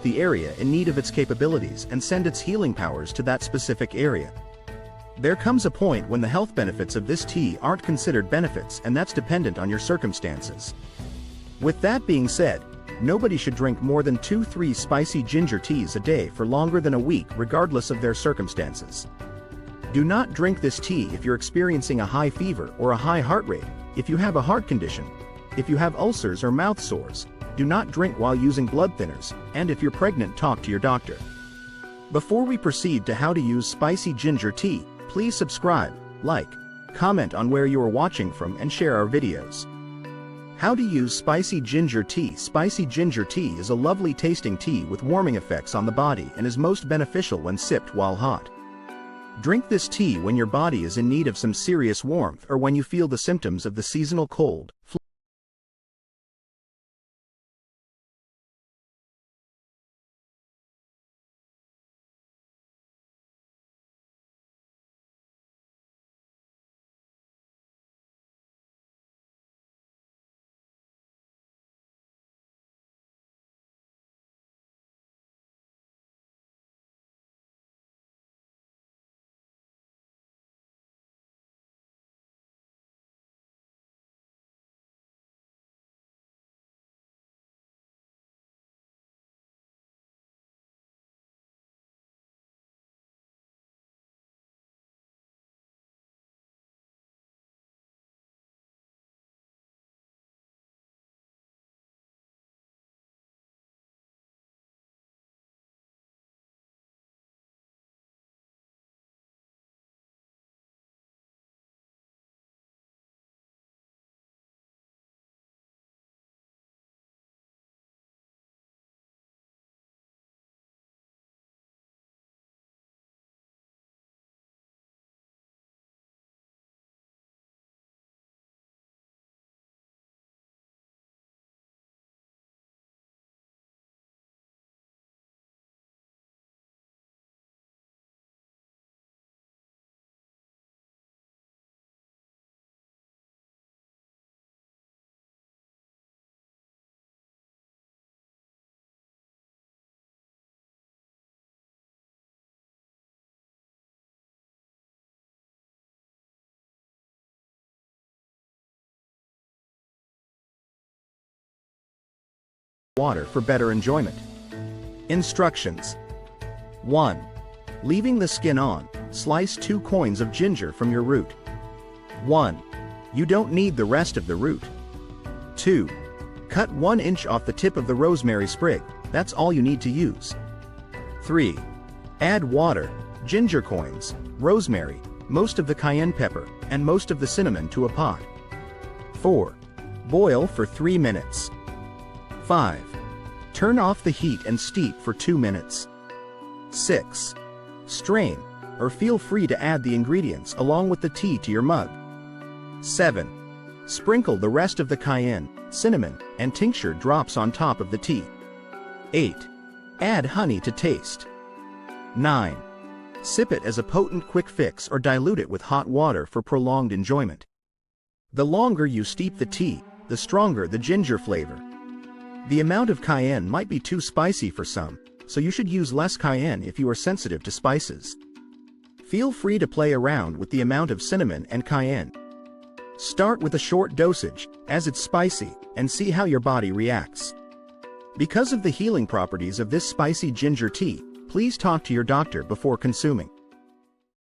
the area in need of its capabilities and send its healing powers to that specific area. There comes a point when the health benefits of this tea aren't considered benefits, and that's dependent on your circumstances. With that being said, nobody should drink more than 2-3 spicy ginger teas a day for longer than a week, regardless of their circumstances. Do not drink this tea if you're experiencing a high fever or a high heart rate, if you have a heart condition, if you have ulcers or mouth sores. Do not drink while using blood thinners, and if you're pregnant, talk to your doctor. Before we proceed to how to use spicy ginger tea, please subscribe, like, comment on where you are watching from, and share our videos. How to use spicy ginger tea. Spicy ginger tea is a lovely tasting tea with warming effects on the body and is most beneficial when sipped while hot. Drink this tea when your body is in need of some serious warmth or when you feel the symptoms of the seasonal cold, flu. Water for better enjoyment. Instructions. 1. Leaving the skin on, slice 2 coins of ginger from your root. 1. You don't need the rest of the root. 2. Cut 1 inch off the tip of the rosemary sprig, that's all you need to use. 3. Add water, ginger coins, rosemary, most of the cayenne pepper, and most of the cinnamon to a pot. 4. Boil for 3 minutes. 5. Turn off the heat and steep for 2 minutes. 6. Strain, or feel free to add the ingredients along with the tea to your mug. 7. Sprinkle the rest of the cayenne, cinnamon, and tincture drops on top of the tea. 8. Add honey to taste. 9. Sip it as a potent quick fix or dilute it with hot water for prolonged enjoyment. The longer you steep the tea, the stronger the ginger flavor. The amount of cayenne might be too spicy for some, so you should use less cayenne if you are sensitive to spices. Feel free to play around with the amount of cinnamon and cayenne. Start with a short dosage, as it's spicy, and see how your body reacts. Because of the healing properties of this spicy ginger tea, please talk to your doctor before consuming.